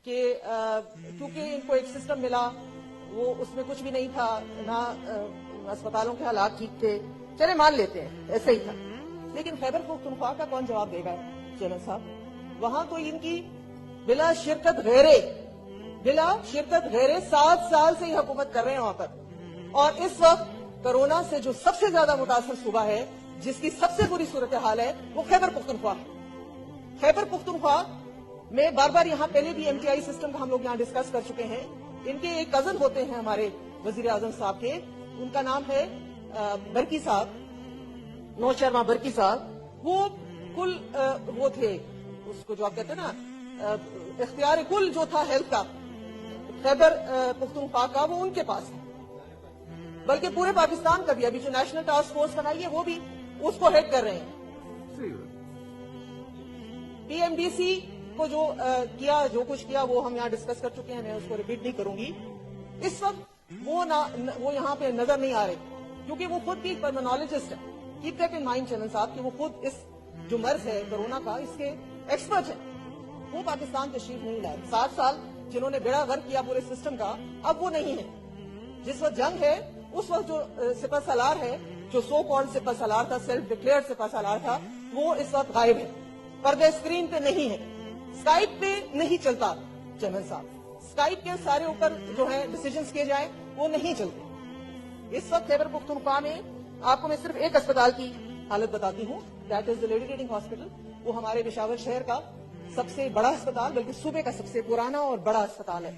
کہ کیونکہ ان کو ایک سسٹم ملا, وہ اس میں کچھ بھی نہیں تھا, نہ اسپتالوں کے حالات ٹھیک تھے, چلے مان لیتے ہیں ایسے ہی تھا. لیکن خیبر پختونخوا کا کون جواب دے گا چیئرمین صاحب؟ وہاں تو ان کی بلا شرکت غیرے 7 سال سے یہ حکومت کر رہے ہیں وہاں پر. اور اس وقت کرونا سے جو سب سے زیادہ متاثر صوبہ ہے, جس کی سب سے بری صورتحال ہے, وہ خیبر پختونخوا ہے. خیبر پختونخوا میں بار بار یہاں پہلے بھی MTI سسٹم کا ہم لوگ یہاں ڈسکس کر چکے ہیں. ان کے ایک کزن ہوتے ہیں ہمارے وزیر اعظم صاحب کے, ان کا نام ہے برکی صاحب, نوز شرما برکی صاحب. وہ کل وہ تھے, اس کو جو آپ کہتے ہیں نا اختیار کل جو تھا ہیلتھ کا خیبر پختونخوا کا, وہ ان کے پاس ہے. بلکہ پورے پاکستان کا بھی ابھی جو نیشنل ٹاسک فورس بنائی ہے وہ بھی اس کو ہیڈ کر رہے ہیں. PMDC کو جو کچھ کیا وہ ہم یہاں ڈسکس کر چکے ہیں, میں اس کو ریپیٹ نہیں کروں گی. اس وقت وہ یہاں پہ نظر نہیں آ رہے, کیونکہ وہ خود بھی پلمونالوجسٹ ہے. Keep that in mind channel صاحب کہ وہ خود اس جو مرض ہے کرونا کا, اس کے ایکسپرٹ ہیں. وہ پاکستان تشریف نہیں لائے. 7 سال جنہوں نے بیڑا غرق کیا پورے سسٹم کا, اب وہ نہیں ہے. جس وقت جنگ ہے اس وقت جو سپہ سالار ہے, جو سو کالڈ سپہ سالار تھا, سیلف ڈکلیئر سپہ سالار تھا, وہ اس وقت غائب ہے. پردے اسکرین پہ نہیں ہے, اسکائپ پہ نہیں چلتا چیئرمین صاحب. اسکائپ کے سارے اوپر جو ہے ڈیسیجنز کیے جائیں وہ نہیں چلتے. اس وقت خیبر پختونخوا میں آپ کو میں صرف ایک اسپتال کی حالت بتاتی ہوں, that is the lady reading hospital. وہ ہمارے پشاور شہر کا سب سے بڑا اسپتال, بلکہ صوبے کا سب سے پرانا اور بڑا اسپتال ہے.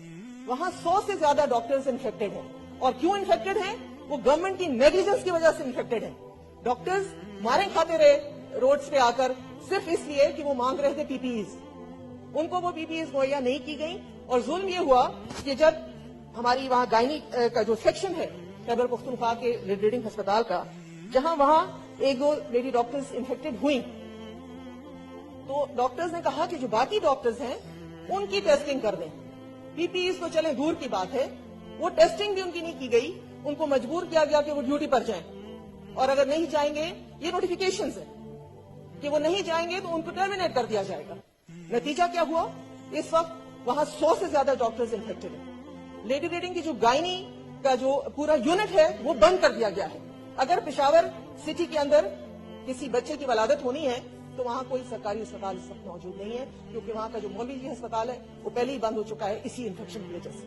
وہاں 100 سے زیادہ ڈاکٹرز انفیکٹڈ ہیں. اور کیوں انفیکٹڈ ہیں؟ وہ گورنمنٹ کی نیگلیجنس کی وجہ سے انفیکٹڈ ہیں. ڈاکٹرز مارے کھاتے رہے روڈز پہ آ کر, صرف اس لیے کہ وہ مانگ رہے تھے PPEs. ان کو وہ PPEs مہیا نہیں کی گئی. اور ظلم یہ ہوا کہ جب ہماری وہاں گائنی کا جو سیکشن ہے خیبر پختونخوا کے ریڈنگ ہسپتال کا, جہاں وہاں 1-2 لیڈی ڈاکٹرز انفیکٹڈ ہوئی, تو ڈاکٹرز نے کہا کہ جو باقی ڈاکٹرز ہیں ان کی ٹیسٹنگ کر دیں. PPEs تو چلیں دور کی بات ہے, وہ ٹیسٹنگ بھی ان کی نہیں کی گئی. ان کو مجبور کیا گیا کہ وہ ڈیوٹی پر جائیں, اور اگر نہیں جائیں گے, یہ نوٹیفیکیشنز ہیں کہ وہ نہیں جائیں گے تو ان کو ٹرمینیٹ کر دیا جائے گا. نتیجہ کیا ہوا؟ اس وقت وہاں 100 سے زیادہ ڈاکٹرز انفیکٹڈ ہیں. لیڈی ریڈنگ کی جو گائنی کا جو پورا یونٹ ہے وہ بند کر دیا گیا ہے. اگر پشاور سٹی کے اندر کسی بچے کی ولادت ہونی ہے تو وہاں کوئی سرکاری اسپتال اس وقت موجود نہیں ہے, کیونکہ وہاں کا جو مولوی جی ہسپتال ہے وہ پہلے ہی بند ہو چکا ہے اسی انفیکشن کی وجہ سے.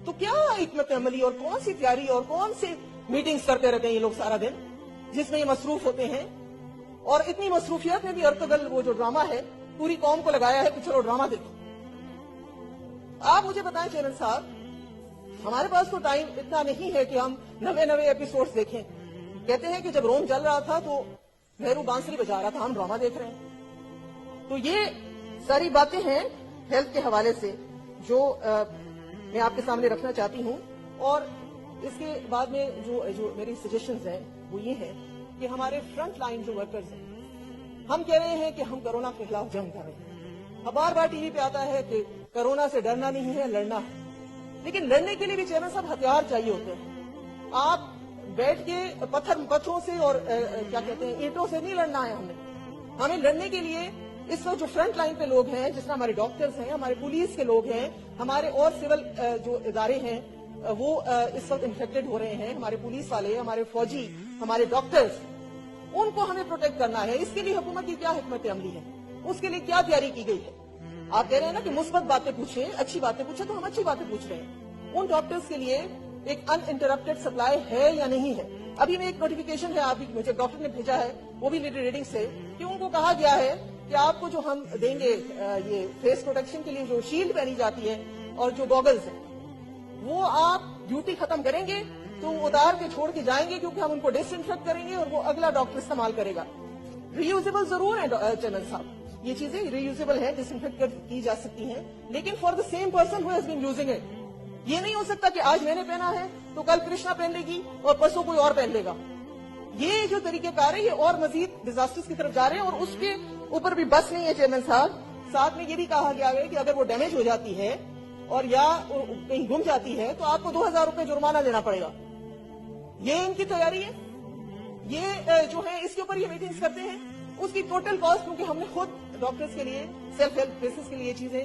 تو کیا حکمت عملی اور کون سی تیاری اور کون سی میٹنگز کرتے رہتے ہیں یہ لوگ سارا دن, جس میں یہ مصروف ہوتے ہیں. اور اتنی مصروفیت میں بھی ارتگل وہ جو ڈرامہ ہے پوری قوم کو لگایا ہے کہ چلو ڈرامہ دیکھو. آپ مجھے بتائیں چیئرمین صاحب, ہمارے پاس تو ٹائم اتنا نہیں ہے کہ ہم نوے ایپیسوڈز دیکھیں. کہتے ہیں کہ جب روم جل رہا تھا تو مہرو بانسری بجا رہا تھا, ہم ڈرامہ دیکھ رہے ہیں. تو یہ ساری باتیں ہیں ہیلتھ کے حوالے سے جو میں آپ کے سامنے رکھنا چاہتی ہوں. اور اس کے بعد میں جو میری سجیشنز ہیں وہ یہ ہے کہ ہمارے فرنٹ لائن جو ورکرز ہیں, ہم کہہ رہے ہیں کہ ہم کرونا کے خلاف جنگ کر رہے ہیں. اب بار بار TV پہ آتا ہے کہ کرونا سے ڈرنا نہیں ہے, لڑنا ہے. لیکن لڑنے کے لیے بھی چیئرمین صاحب ہتھیار چاہیے ہوتے ہیں. آپ بیٹھ کے پتھروں سے اور کیا کہتے ہیں اینٹوں سے نہیں لڑنا ہے. ہمیں لڑنے کے لیے اس وقت جو فرنٹ لائن پہ لوگ ہیں, جس طرح ہمارے ڈاکٹرز ہیں, ہمارے پولیس کے لوگ ہیں, ہمارے اور سول جو ادارے ہیں وہ اس وقت انفیکٹڈ ہو رہے ہیں, ہمارے پولیس والے, ہمارے فوجی, ہمارے ڈاکٹرز, ان کو ہمیں پروٹیکٹ کرنا ہے. اس کے لیے حکومت کی کیا حکمت عملی ہے, اس کے لیے کیا تیاری کی گئی ہے؟ آپ کہہ رہے ہیں نا کہ مثبت باتیں پوچھیں, اچھی باتیں پوچھیں, تو ہم اچھی باتیں پوچھ رہے ہیں. ان ڈاکٹرز کے لیے ایک ان انٹرپٹڈ سپلائی ہے یا نہیں ہے؟ ابھی میں ایک نوٹیفیکیشن ہے, آپ مجھے ڈاکٹر نے بھیجا ہے, وہ بھی لیڈی ریڈنگ سے, کہ ان کو کہا گیا ہے کہ آپ کو جو ہم دیں گے یہ فیس پروٹیکشن کے لیے جو شیلڈ پہنی جاتی ہے اور جو گوگلز ہیں, وہ آپ ڈیوٹی ختم کریں گے تو وہ اتار کے چھوڑ کے جائیں گے, کیونکہ ہم ان کو ڈس انفیکٹ کریں گے اور وہ اگلا ڈاکٹر استعمال کرے گا. ریوزیبل ضرور ہے چینل صاحب, یہ چیزیں ریوزیبل ہیں, ڈس انفیکٹ کی جا سکتی ہیں, لیکن for the same person who has been using it. یہ نہیں ہو سکتا کہ آج میں نے پہنا ہے تو کل کرشنا پہن لے گی اور پرسوں کوئی اور پہن لے گا. یہ جو طریقہ کار ہے یہ اور مزید ڈیزاسٹرز کی طرف جا رہے ہیں, اور اس کے اوپر بھی بس نہیں ہے چیئرمین صاحب. ساتھ میں یہ بھی کہا گیا ہے کہ اگر وہ ڈیمیج ہو جاتی ہے اور یا کہیں گم جاتی ہے تو آپ کو 2000 روپے جرمانہ دینا پڑے گا. یہ ان کی تیاری ہے. یہ جو ہے اس کے اوپر یہ میٹنگز کرتے ہیں. اس کی ٹوٹل کاسٹ, کیونکہ ہم نے خود ڈاکٹرز کے لیے سیلف ہیلپ کیسز کے لیے یہ چیزیں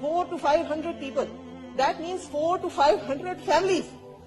400 to 500 people, that means 400 to 500 families,